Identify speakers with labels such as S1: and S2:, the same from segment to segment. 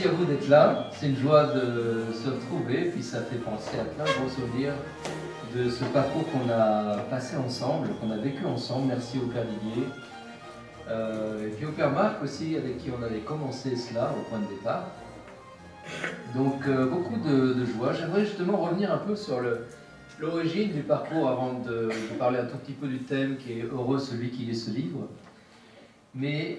S1: merci à vous d'être là. C'est une joie de se retrouver. Puis ça fait penser à plein de bons souvenirs de ce parcours qu'on a passé ensemble, qu'on a vécu ensemble. Merci au Père Didier. Et puis au Père Marc aussi, avec qui on avait commencé cela au point de départ. Donc beaucoup de joie. J'aimerais justement revenir un peu sur l'origine du parcours avant de parler un tout petit peu du thème qui est « Heureux celui qui lit ce livre ». Mais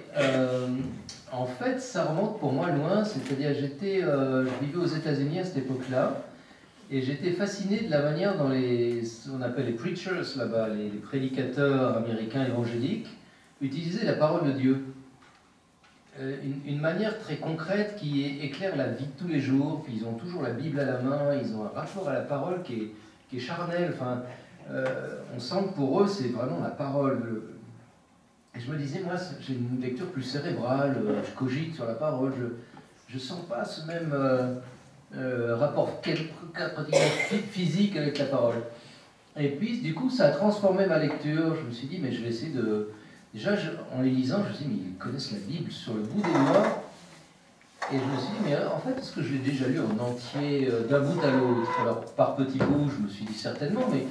S1: en fait, ça remonte pour moi loin, c'est-à-dire je vivais aux États-Unis à cette époque-là, et j'étais fasciné de la manière dont ce qu'on appelle les preachers là-bas, les prédicateurs américains évangéliques, utilisaient la parole de Dieu. Une manière très concrète qui éclaire la vie de tous les jours, puis ils ont toujours la Bible à la main, ils ont un rapport à la parole qui est charnel, enfin, on sent que pour eux c'est vraiment la parole. Et je me disais, moi j'ai une lecture plus cérébrale, je cogite sur la parole, je sens pas ce même rapport pratiquement physique avec la parole. Et puis du coup ça a transformé ma lecture, je me suis dit mais je vais essayer de... Déjà, en les lisant, je me suis dit, mais ils connaissent la Bible sur le bout des doigts. Et je me suis dit, mais en fait, est-ce que je l'ai déjà lu en entier, d'un bout à l'autre? Alors, par petits bouts, je me suis dit certainement, mais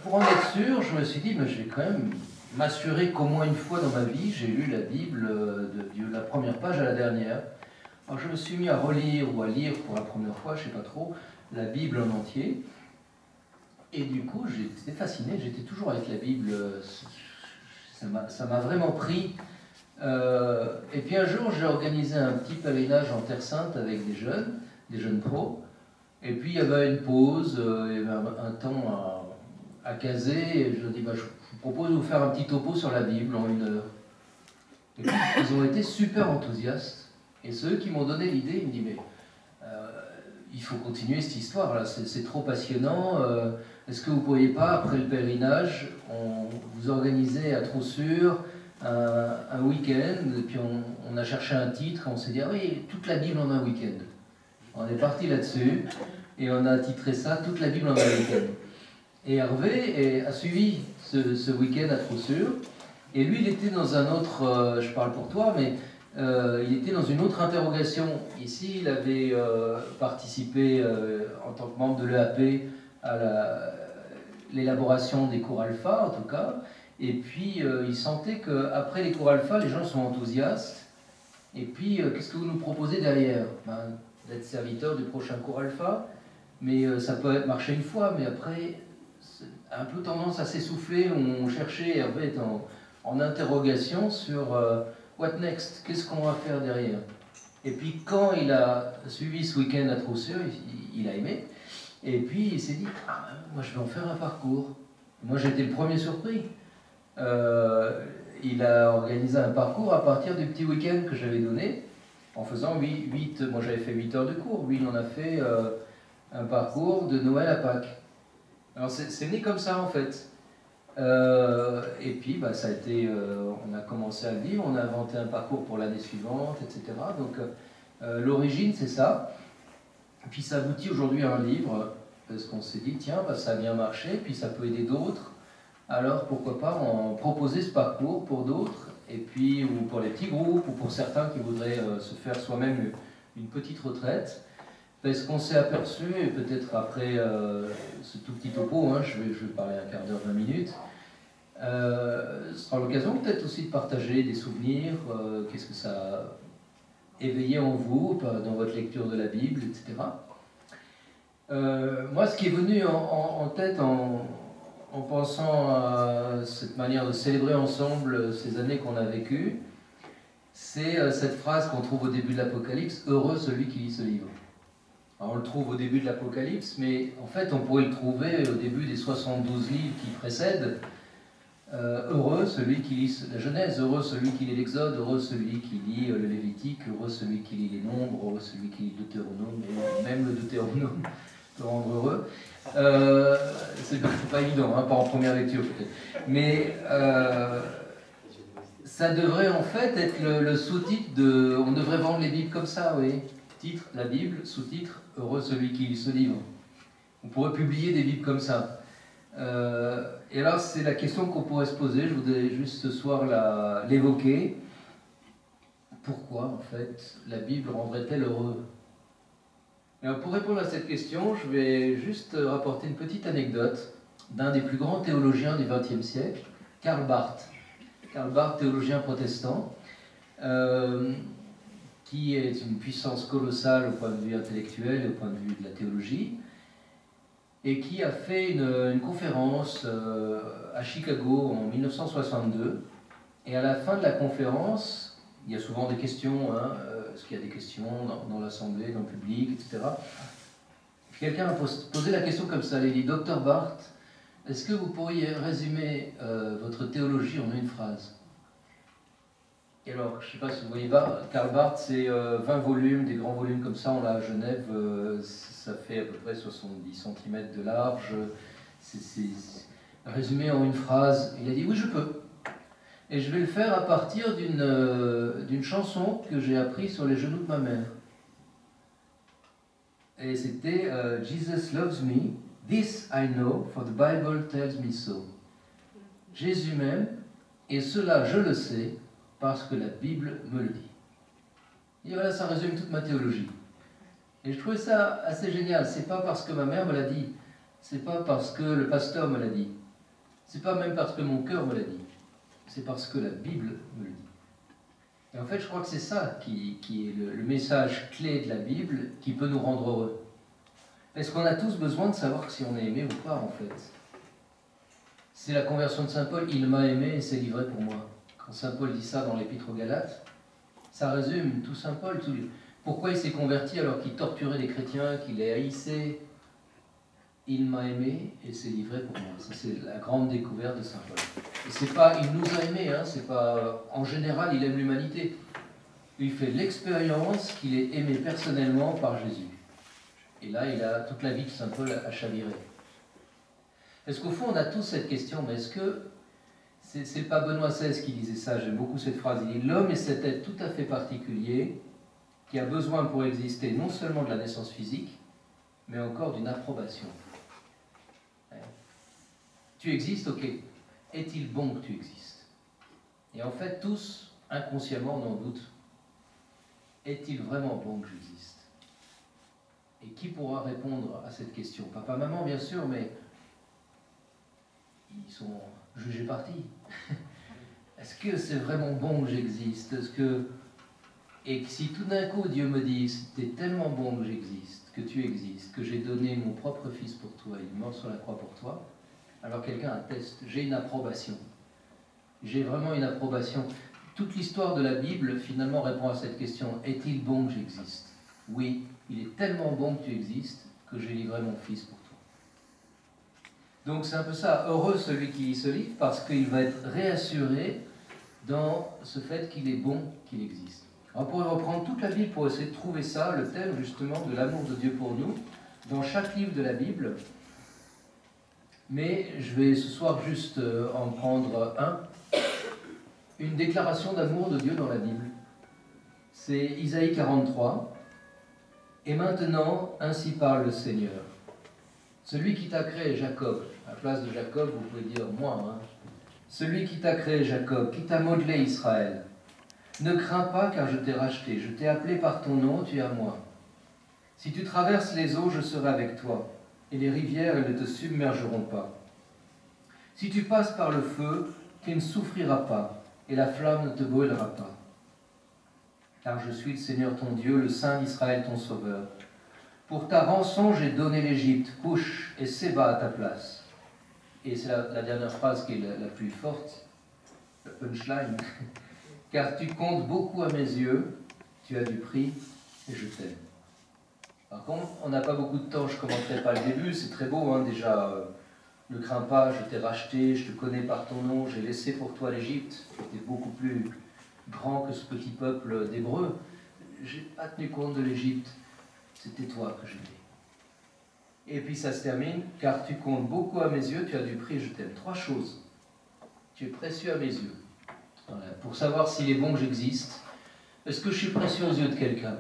S1: pour en être sûr, je me suis dit, mais je vais quand même m'assurer qu'au moins une fois dans ma vie, j'ai lu la Bible de la première page à la dernière. Alors, je me suis mis à relire ou à lire pour la première fois, je ne sais pas trop, la Bible en entier. Et du coup, j'étais fasciné, j'étais toujours avec la Bible. Ça m'a vraiment pris. Et puis un jour, j'ai organisé un petit pèlerinage en Terre Sainte avec des jeunes pros. Et puis il y avait une pause, il y avait un temps à caser. Et je dis, bah, je vous propose de vous faire un petit topo sur la Bible en 1 heure. Et puis ils ont été super enthousiastes. Et ceux qui m'ont donné l'idée, ils me disent, mais il faut continuer cette histoire là, c'est trop passionnant. Est-ce que vous ne pourriez pas, après le pèlerinage, vous organiser à Troussure un week-end, et puis on a cherché un titre, on s'est dit, ah oui, toute la Bible en un week-end. On est parti là-dessus, et on a titré ça, toute la Bible en un week-end. Et Hervé a suivi ce week-end à Troussure, et lui, il était dans un autre, je parle pour toi, mais il était dans une autre interrogation. Ici, il avait participé en tant que membre de l'EAP à l'élaboration des cours alpha, en tout cas. Et puis, il sentait qu'après les cours alpha, les gens sont enthousiastes. Et puis, qu'est-ce que vous nous proposez derrière? D'être serviteur du prochain cours alpha. Mais ça peut marcher une fois, mais après, un peu tendance à s'essouffler. On cherchait, Hervé est en interrogation sur what next? Qu'est-ce qu'on va faire derrière? Et puis, quand il a suivi ce week-end à Troussure, il a aimé. Et puis il s'est dit, ah, moi je vais en faire un parcours. Moi j'étais le premier surpris. Il a organisé un parcours à partir du petit week-end que j'avais donné, en faisant moi j'avais fait 8 heures de cours, lui il en a fait un parcours de Noël à Pâques. Alors c'est né comme ça en fait. Et puis bah, ça a été, on a commencé à le vivre, on a inventé un parcours pour l'année suivante, etc. Donc l'origine c'est ça. Puis ça aboutit aujourd'hui à un livre, parce qu'on s'est dit, tiens, bah, ça a bien marché, puis ça peut aider d'autres, alors pourquoi pas en proposer ce parcours pour d'autres, et puis ou pour les petits groupes, ou pour certains qui voudraient se faire soi-même une petite retraite, parce qu'on s'est aperçu, et peut-être après ce tout petit topo, hein, je vais parler un quart d'heure, 20 minutes, ce sera l'occasion peut-être aussi de partager des souvenirs, qu'est-ce que ça a éveillé en vous, dans votre lecture de la Bible, etc. Moi, ce qui est venu en tête en pensant à cette manière de célébrer ensemble ces années qu'on a vécues, c'est cette phrase qu'on trouve au début de l'Apocalypse, « Heureux celui qui lit ce livre ». Alors, on le trouve au début de l'Apocalypse, mais en fait, on pourrait le trouver au début des 72 livres qui précèdent. Heureux celui qui lit la Genèse, heureux celui qui lit l'Exode, heureux celui qui lit le Lévitique, heureux celui qui lit les Nombres, heureux celui qui lit le Deutéronome, et même le Deutéronome peut rendre heureux. C'est pas évident, hein, pas en première lecture peut-être. Mais ça devrait en fait être le sous-titre de... On devrait vendre les Bibles comme ça, oui. Titre, la Bible, sous-titre, heureux celui qui lit ce livre. On pourrait publier des Bibles comme ça. Et alors c'est la question qu'on pourrait se poser, je voudrais juste ce soir l'évoquer. pourquoi, en fait, la Bible rendrait-elle heureux? Alors, pour répondre à cette question, je vais juste rapporter une petite anecdote d'un des plus grands théologiens du XXe siècle, Karl Barth. Karl Barth, théologien protestant, qui est une puissance colossale au point de vue intellectuel et au point de vue de la théologie, et qui a fait une conférence à Chicago en 1962. Et à la fin de la conférence, il y a souvent des questions, est-ce qu'il y a des questions dans l'assemblée, dans le public, etc. Quelqu'un a posé la question comme ça, il dit: Dr Barth, est-ce que vous pourriez résumer votre théologie en une phrase? Et alors, je ne sais pas si vous voyez, Karl Barth, c'est 20 volumes, des grands volumes comme ça, on l'a à Genève, ça fait à peu près 70 cm de large, c'est résumé en une phrase. Il a dit: oui, je peux. Et je vais le faire à partir d'une chanson que j'ai apprise sur les genoux de ma mère. Et c'était Jesus loves me, this I know, for the Bible tells me so. Jésus m'aime, et cela je le sais, parce que la Bible me le dit. Et voilà, ça résume toute ma théologie. Et je trouvais ça assez génial. C'est pas parce que ma mère me l'a dit, c'est pas parce que le pasteur me l'a dit, c'est pas même parce que mon cœur me l'a dit, c'est parce que la Bible me le dit. Et en fait, je crois que c'est ça qui est le message clé de la Bible qui peut nous rendre heureux. Parce qu'on a tous besoin de savoir si on est aimé ou pas, en fait. C'est la conversion de Saint Paul: il m'a aimé et s'est livré pour moi. Quand Saint Paul dit ça dans l'Épître aux Galates, ça résume tout Saint Paul. Pourquoi il s'est converti alors qu'il torturait les chrétiens, qu'il les haïssait? Il m'a aimé et s'est livré pour moi. Ça, c'est la grande découverte de Saint Paul. Et c'est pas il nous a aimés, c'est pas en général il aime l'humanité. Il fait l'expérience qu'il est aimé personnellement par Jésus. Et là, il a toute la vie de Saint Paul à chavirer. Parce qu'au fond, on a tous cette question, mais est-ce que c'est pas Benoît XVI qui disait ça? J'aime beaucoup cette phrase. Il dit: l'homme est cet être tout à fait particulier qui a besoin pour exister non seulement de la naissance physique, mais encore d'une approbation. Tu existes, ok. Est-il bon que tu existes? Et en fait, tous, inconsciemment, on en doute. Est-il vraiment bon que j'existe? Et qui pourra répondre à cette question? Papa, maman, bien sûr, mais ils sont jugés partis. Est-ce que c'est vraiment bon que j'existe? Et si tout d'un coup Dieu me dit: c'est tellement bon que j'existe, que tu existes, que j'ai donné mon propre fils pour toi, il est mort sur la croix pour toi, alors quelqu'un atteste, j'ai une approbation. J'ai vraiment une approbation. Toute l'histoire de la Bible, finalement, répond à cette question: est-il bon que j'existe? Oui, il est tellement bon que tu existes que j'ai livré mon fils pour toi. Donc c'est un peu ça, heureux celui qui se livre, parce qu'il va être réassuré dans ce fait qu'il est bon qu'il existe. On pourrait reprendre toute la Bible pour essayer de trouver ça, le thème justement de l'amour de Dieu pour nous, dans chaque livre de la Bible. Mais je vais ce soir juste en prendre une déclaration d'amour de Dieu dans la Bible. C'est Isaïe 43. Et maintenant, ainsi parle le Seigneur. Celui qui t'a créé, Jacob, à la place de Jacob, vous pouvez dire moi, Celui qui t'a créé, Jacob, qui t'a modelé, Israël. Ne crains pas, car je t'ai racheté, je t'ai appelé par ton nom, tu es à moi. Si tu traverses les eaux, je serai avec toi, et les rivières, elles ne te submergeront pas. Si tu passes par le feu, tu ne souffriras pas, et la flamme ne te brûlera pas. Car je suis le Seigneur ton Dieu, le Saint d'Israël ton Sauveur. Pour ta rançon, j'ai donné l'Égypte, Couche et Séba à ta place. Et c'est la dernière phrase qui est la plus forte, le punchline. Car tu comptes beaucoup à mes yeux, tu as du prix et je t'aime. Par contre, on n'a pas beaucoup de temps, je ne commenterai pas le début, c'est très beau déjà. Ne crains pas, je t'ai racheté, je te connais par ton nom, j'ai laissé pour toi l'Égypte, qui était beaucoup plus grand que ce petit peuple d'Hébreux. Je n'ai pas tenu compte de l'Égypte, c'était toi que j'aimais. Et puis ça se termine, car tu comptes beaucoup à mes yeux, tu as du prix, je t'aime. 3 choses. Tu es précieux à mes yeux. Voilà. Pour savoir s'il est bon que j'existe, est-ce que je suis précieux aux yeux de quelqu'un?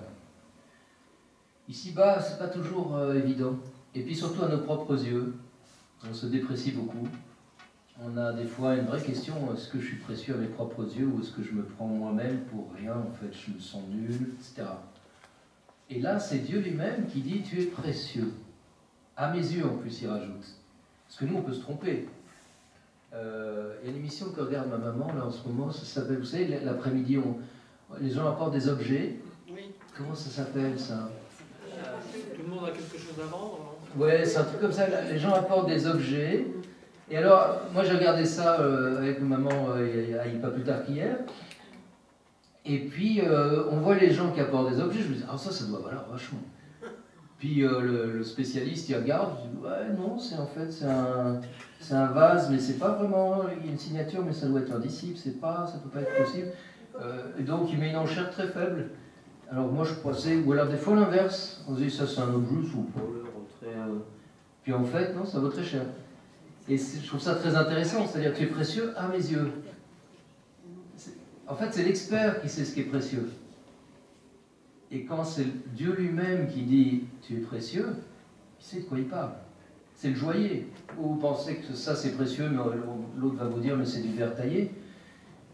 S1: Ici-bas, c'est pas toujours évident. Et puis surtout à nos propres yeux, on se déprécie beaucoup. on a des fois une vraie question, est-ce que je suis précieux à mes propres yeux ou est-ce que je me prends moi-même pour rien, en fait, je me sens nul, etc. Et là, c'est Dieu lui-même qui dit, tu es précieux. À mes yeux, en plus, il rajoute. Parce que nous, on peut se tromper. Il y a une émission que regarde ma maman, là, en ce moment, ça s'appelle, vous savez, l'après-midi, les gens apportent des objets.
S2: Oui.
S1: Comment ça s'appelle, ça?
S2: Tout le monde a quelque chose à vendre, non?
S1: Ouais, c'est un truc comme ça, les gens apportent des objets. Et alors, moi j'ai regardé ça avec maman il n'y a pas plus tard qu'hier. Et puis, on voit les gens qui apportent des objets, je me dis, ah ça doit valoir vachement. Puis le spécialiste, il regarde, je dis, ouais, non, en fait, c'est un vase, mais c'est pas vraiment, il y a une signature, mais ça doit être indicible, ça peut pas être possible. Et donc, il met une enchère très faible. Alors moi je pensais, ou alors des fois l'inverse, on se dit ça c'est un objet, ou très... Puis en fait, non, ça vaut très cher. Et je trouve ça très intéressant, c'est-à-dire que tu es précieux à mes yeux. En fait, c'est l'expert qui sait ce qui est précieux. Et quand c'est Dieu lui-même qui dit tu es précieux, il sait de quoi il parle. C'est le joaillier. Vous pensez que ça c'est précieux, mais l'autre va vous dire mais c'est du verre taillé.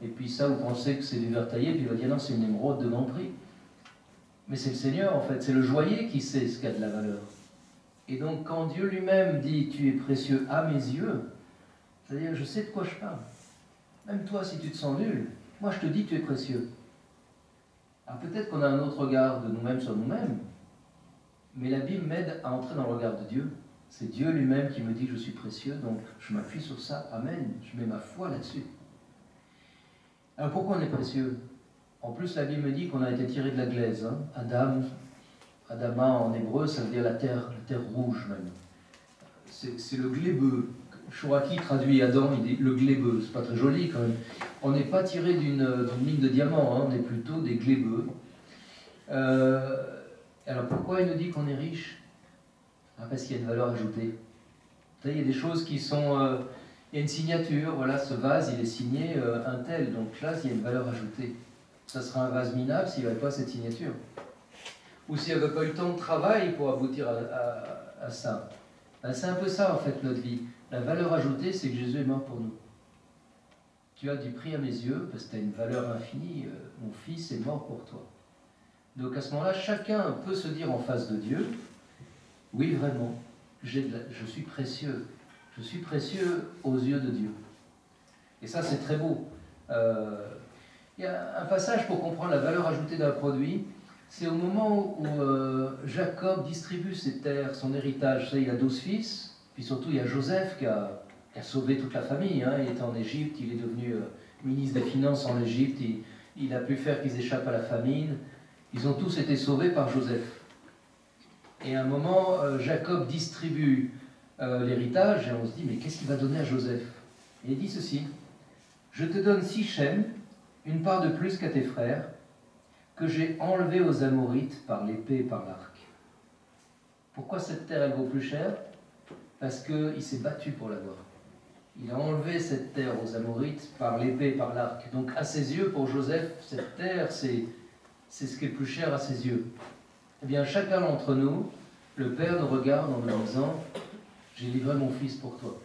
S1: Et puis ça, vous pensez que c'est du verre taillé, puis il va dire non, c'est une émeraude de grand prix. Mais c'est le Seigneur en fait, c'est le joaillier qui sait ce qui a de la valeur. Et donc quand Dieu lui-même dit tu es précieux à mes yeux, c'est-à-dire je sais de quoi je parle. Même toi si tu te sens nul, moi je te dis tu es précieux. Alors peut-être qu'on a un autre regard de nous-mêmes sur nous-mêmes, mais la Bible m'aide à entrer dans le regard de Dieu. C'est Dieu lui-même qui me dit que je suis précieux, donc je m'appuie sur ça, amen, je mets ma foi là-dessus. Alors pourquoi on est précieux? En plus, la Bible me dit qu'on a été tiré de la glaise. Hein. Adama en hébreu, ça veut dire la terre rouge même. C'est le glébeux. Chouraki traduit Adam, il dit le glébeux. C'est pas très joli quand même. On n'est pas tiré d'une mine de diamants, hein. On est plutôt des glébeux. Alors pourquoi il nous dit qu'on est riche? Parce qu'il y a une valeur ajoutée. Vous savez, il y a des choses qui sont... il y a une signature, voilà, ce vase, il est signé un tel. Donc là, il y a une valeur ajoutée. Ça sera un vase minable s'il n'y avait pas cette signature. Ou s'il n'y avait pas eu tant de travail pour aboutir à ça. Ben, c'est un peu ça en fait notre vie. La valeur ajoutée, c'est que Jésus est mort pour nous. Tu as du prix à mes yeux, parce que tu as une valeur infinie, mon fils est mort pour toi. Donc à ce moment-là, chacun peut se dire en face de Dieu, oui vraiment, je suis précieux. Je suis précieux aux yeux de Dieu. Et ça c'est très beau. Il y a un passage pour comprendre la valeur ajoutée d'un produit, c'est au moment où Jacob distribue ses terres, son héritage. Vous savez, il a 12 fils, puis surtout il y a Joseph qui a sauvé toute la famille. Hein. Il était en Égypte, il est devenu ministre des Finances en Égypte, il a pu faire qu'ils échappent à la famine. Ils ont tous été sauvés par Joseph. Et à un moment, Jacob distribue l'héritage, et on se dit, mais qu'est-ce qu'il va donner à Joseph? Et il dit ceci, je te donne Sichem, une part de plus qu'à tes frères, que j'ai enlevé aux Amorites par l'épée et par l'arc. Pourquoi cette terre elle vaut plus cher? Parce qu'il s'est battu pour l'avoir. Il a enlevé cette terre aux Amorites par l'épée et par l'arc. Donc à ses yeux, pour Joseph, cette terre, c'est ce qui est plus cher à ses yeux. Eh bien, chacun d'entre nous, le Père nous regarde en nous disant, j'ai livré mon fils pour toi.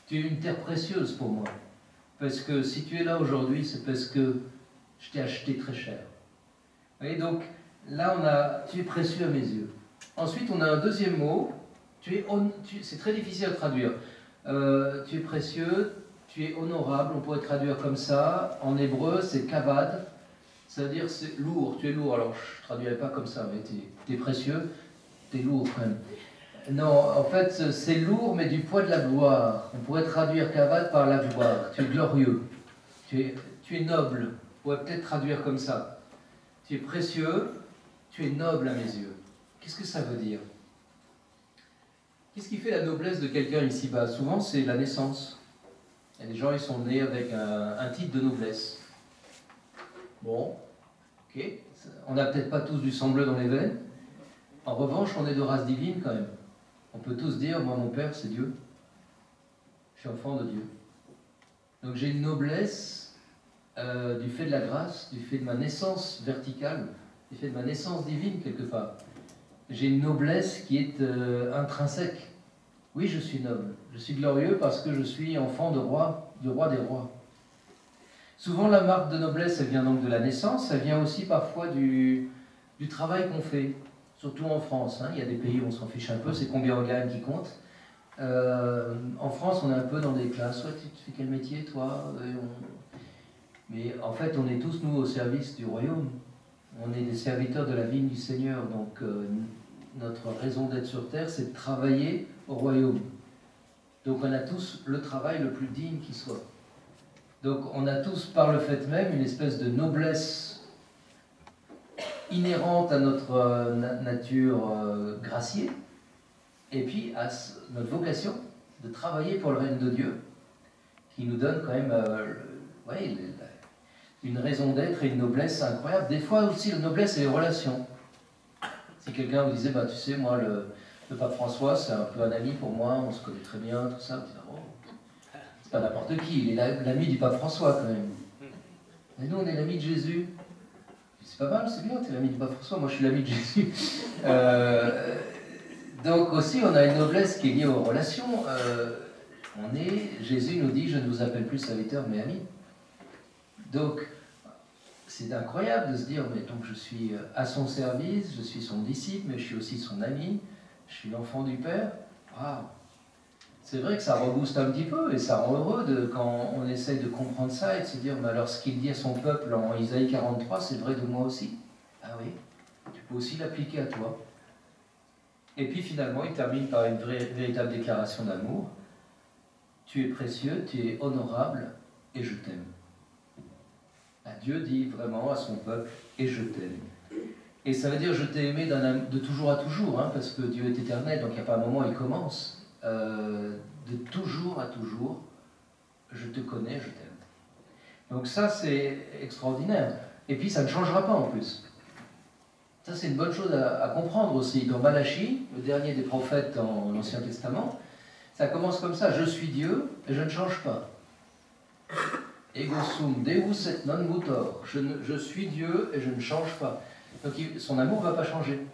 S1: Tu es une terre précieuse pour moi. Parce que si tu es là aujourd'hui, c'est parce que je t'ai acheté très cher. Et donc, là, tu es précieux à mes yeux. Ensuite, on a un deuxième mot. C'est très difficile à traduire. Tu es précieux, tu es honorable. On pourrait traduire comme ça. En hébreu, c'est kavad. Ça veut dire c'est lourd. Tu es lourd. Alors, je ne traduirais pas comme ça, mais tu es précieux. Tu es lourd quand même. Non, en fait, c'est lourd, mais du poids de la gloire. On pourrait traduire kavad par la gloire. Tu es glorieux. Tu es noble. On pourrait peut-être traduire comme ça. Tu es précieux, tu es noble à mes yeux. Qu'est-ce que ça veut dire? Qu'est-ce qui fait la noblesse de quelqu'un ici-bas? Souvent, c'est la naissance. Il y a des gens, ils sont nés avec un titre de noblesse. Bon, ok. On n'a peut-être pas tous du sang bleu dans les veines. En revanche, on est de race divine quand même. On peut tous dire, moi, mon père, c'est Dieu. Je suis enfant de Dieu. Donc j'ai une noblesse du fait de la grâce, du fait de ma naissance verticale, du fait de ma naissance divine quelque part. J'ai une noblesse qui est intrinsèque. Oui, je suis noble. Je suis glorieux parce que je suis enfant de roi, du roi des rois. Souvent, la marque de noblesse, elle vient donc de la naissance, elle vient aussi parfois du travail qu'on fait, surtout en France. Il y a des pays où on s'en fiche un peu, c'est combien on gagne qui compte. En France, on est un peu dans des classes. Ouais, tu fais quel métier, toi? Mais en fait, on est tous, nous, au service du royaume. On est des serviteurs de la vigne du Seigneur. Donc, notre raison d'être sur terre, c'est de travailler au royaume. Donc, on a tous le travail le plus digne qui soit. Donc, on a tous, par le fait même, une espèce de noblesse inhérente à notre nature graciée, et puis à notre vocation de travailler pour le règne de Dieu, qui nous donne quand même une raison d'être et une noblesse incroyable. Des fois aussi, la noblesse et les relations. Si quelqu'un vous disait, tu sais, moi, le pape François, c'est un peu un ami pour moi, on se connaît très bien, tout ça, vous dites, c'est pas n'importe qui, il est l'ami du pape François quand même. Et nous, on est l'ami de Jésus. C'est pas mal, c'est bien, t'es l'ami du pape François, moi je suis l'ami de Jésus. Donc aussi, on a une noblesse qui est liée aux relations. Jésus nous dit, je ne vous appelle plus serviteur, mais ami. Donc, c'est incroyable de se dire, mais donc je suis à son service, je suis son disciple, mais je suis aussi son ami, je suis l'enfant du Père. Waouh! C'est vrai que ça rebooste un petit peu et ça rend heureux quand on essaye de comprendre ça et de se dire, mais alors ce qu'il dit à son peuple en Isaïe 43, c'est vrai de moi aussi. Ah oui, tu peux aussi l'appliquer à toi. Et puis finalement, il termine par une véritable déclaration d'amour. Tu es précieux, tu es honorable et je t'aime. Dieu dit vraiment à son peuple, et je t'aime. Et ça veut dire je t'ai aimé de toujours à toujours, parce que Dieu est éternel, donc il n'y a pas un moment où il commence. De toujours à toujours, je te connais, je t'aime. Donc ça, c'est extraordinaire. Et puis ça ne changera pas en plus. Ça, c'est une bonne chose à comprendre aussi. Dans Malachie, le dernier des prophètes dans l'Ancien Testament, ça commence comme ça, je suis Dieu et je ne change pas. Ego sum Deus et non mutor. Je suis Dieu et je ne change pas. Donc son amour ne va pas changer.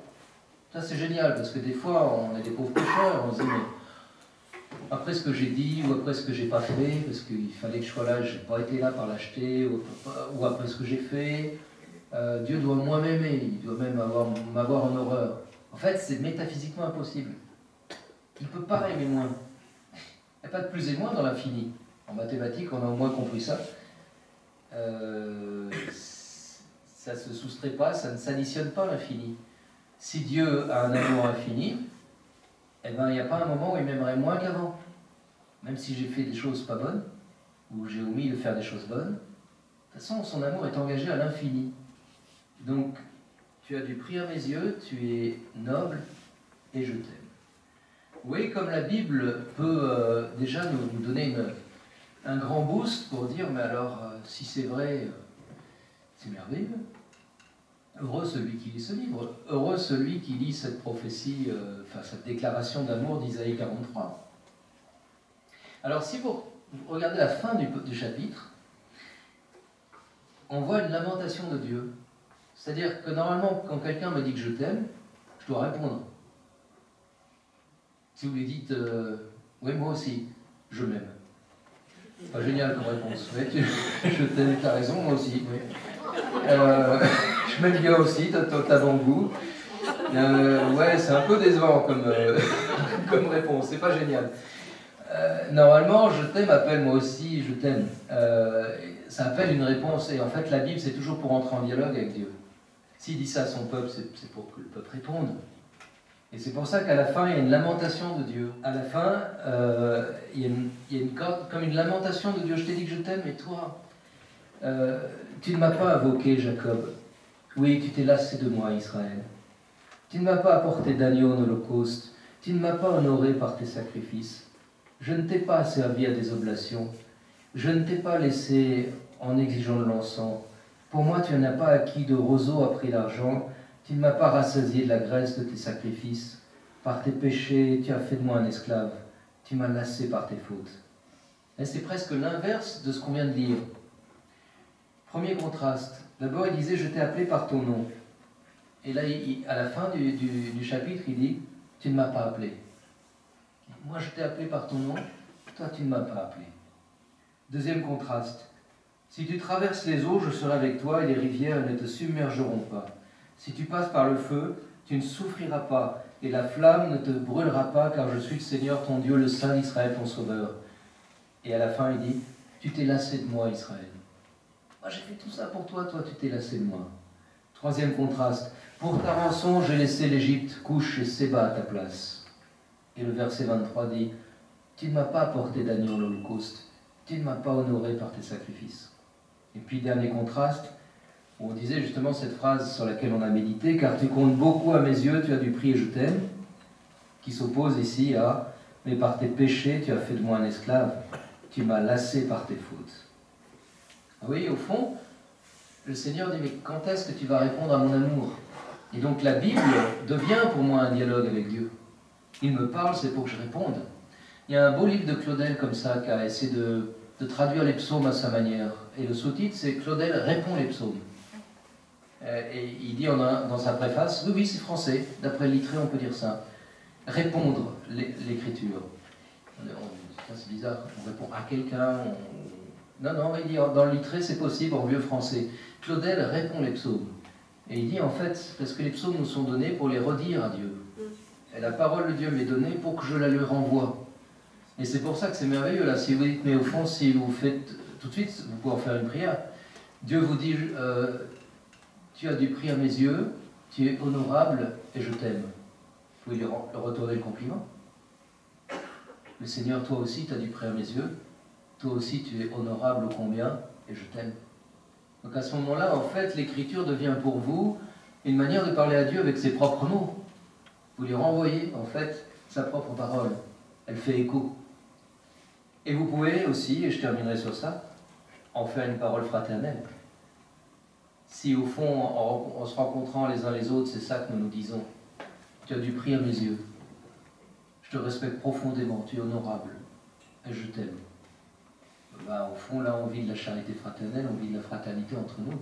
S1: Ça c'est génial, parce que des fois on est des pauvres pécheurs, on se dit mais après ce que j'ai dit, ou après ce que j'ai pas fait, parce qu'il fallait que je sois là, je n'ai pas été là par l'acheter, ou après ce que j'ai fait, Dieu doit moins m'aimer, il doit même m'avoir en horreur. En fait c'est métaphysiquement impossible. Il ne peut pas aimer moins. Il n'y a pas de plus et moins dans l'infini. En mathématiques, on a au moins compris ça. Ça ne se soustrait pas, ça ne s'additionne pas l'infini. Si Dieu a un amour infini, eh ben, il n'y a pas un moment où il m'aimerait moins qu'avant. Même si j'ai fait des choses pas bonnes, ou j'ai omis de faire des choses bonnes, de toute façon, son amour est engagé à l'infini. Donc, tu as du prix à mes yeux, tu es noble, et je t'aime. Vous voyez comme la Bible peut déjà nous donner un grand boost pour dire, mais alors, si c'est vrai, c'est merveilleux. Heureux celui qui lit ce livre, heureux celui qui lit cette prophétie, cette déclaration d'amour d'Isaïe 43. Alors, si vous regardez la fin du chapitre, on voit une lamentation de Dieu. C'est-à-dire que normalement, quand quelqu'un me dit que je t'aime, je dois répondre. Si vous lui dites, oui, moi aussi, je m'aime. Pas génial comme réponse. Ouais, je t'aime, t'as raison, moi aussi. Oui. Je m'aime bien aussi, t'as bon goût. Ouais, c'est un peu décevant comme réponse, c'est pas génial. Normalement, je t'aime appelle moi aussi, je t'aime. Ça appelle une réponse, et en fait, la Bible, c'est toujours pour entrer en dialogue avec Dieu. S'il dit ça à son peuple, c'est pour que le peuple réponde. Et c'est pour ça qu'à la fin, il y a une lamentation de Dieu. À la fin, il y a comme une lamentation de Dieu. Je t'ai dit que je t'aime, et toi, tu ne m'as pas invoqué, Jacob. Oui, tu t'es lassé de moi, Israël. Tu ne m'as pas apporté d'agneau en holocauste. Tu ne m'as pas honoré par tes sacrifices. Je ne t'ai pas servi à des oblations. Je ne t'ai pas laissé en exigeant de l'encens. Pour moi, tu n'as pas acquis de roseau à prix d'argent. Tu ne m'as pas rassasié de la graisse de tes sacrifices. Par tes péchés, tu as fait de moi un esclave. Tu m'as lassé par tes fautes. Et c'est presque l'inverse de ce qu'on vient de lire. Premier contraste. D'abord, il disait « Je t'ai appelé par ton nom ». Et là, à la fin du chapitre, il dit « Tu ne m'as pas appelé ». Moi, Moi, je t'ai appelé par ton nom, toi, tu ne m'as pas appelé. Deuxième contraste. Si tu traverses les eaux, je serai avec toi et les rivières ne te submergeront pas. Si tu passes par le feu, tu ne souffriras pas et la flamme ne te brûlera pas, car je suis le Seigneur ton Dieu, le Saint d'Israël, ton Sauveur. Et à la fin, il dit, tu t'es lassé de moi, Israël. Moi, j'ai fait tout ça pour toi, toi, tu t'es lassé de moi. Troisième contraste. Pour ta rançon, j'ai laissé l'Égypte, couche et Séba à ta place. Et le verset 23 dit, tu ne m'as pas apporté d'agneau en holocauste, tu ne m'as pas honoré par tes sacrifices. Et puis, dernier contraste, où on disait justement cette phrase sur laquelle on a médité, car tu comptes beaucoup à mes yeux, tu as du prix et je t'aime, qui s'oppose ici à, mais par tes péchés, tu as fait de moi un esclave, tu m'as lassé par tes fautes. Ah oui, au fond, le Seigneur dit, mais quand est-ce que tu vas répondre à mon amour? Et donc la Bible devient pour moi un dialogue avec Dieu. Il me parle, c'est pour que je réponde. Il y a un beau livre de Claudel comme ça, qui a essayé de traduire les psaumes à sa manière. Et le sous-titre, c'est Claudel répond les psaumes. Et il dit dans sa préface, oui, oui, c'est français, d'après Littré, on peut dire ça. Répondre l'écriture. C'est bizarre, on répond à quelqu'un. Non, non, il dit, dans le Littré, c'est possible, en vieux français. Claudel répond les psaumes. Et il dit, en fait, parce que les psaumes nous sont donnés pour les redire à Dieu. Et la parole de Dieu m'est donnée pour que je la lui renvoie. Et c'est pour ça que c'est merveilleux, là. Si vous dites, mais au fond, si vous faites tout de suite, vous pouvez en faire une prière. Dieu vous dit, tu as du prix à mes yeux, tu es honorable et je t'aime. Vous pouvez lui retourner le compliment. Le Seigneur, toi aussi, tu as du prix à mes yeux, toi aussi, tu es honorable ô combien et je t'aime. Donc à ce moment-là, en fait, l'écriture devient pour vous une manière de parler à Dieu avec ses propres mots. Vous lui renvoyez, en fait, sa propre parole. Elle fait écho. Et vous pouvez aussi, et je terminerai sur ça, en faire une parole fraternelle. Si au fond, en se rencontrant les uns les autres, c'est ça que nous nous disons. Tu as du prix à mes yeux. Je te respecte profondément, tu es honorable. Et je t'aime. Ben, au fond, là, on vit de la charité fraternelle, on vit de la fraternité entre nous. Donc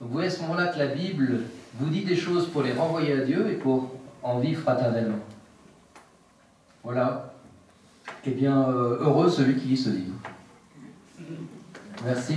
S1: vous voyez à ce moment-là que la Bible vous dit des choses pour les renvoyer à Dieu et pour en vivre fraternellement. Voilà. Eh bien, heureux celui qui lit ce livre. Merci.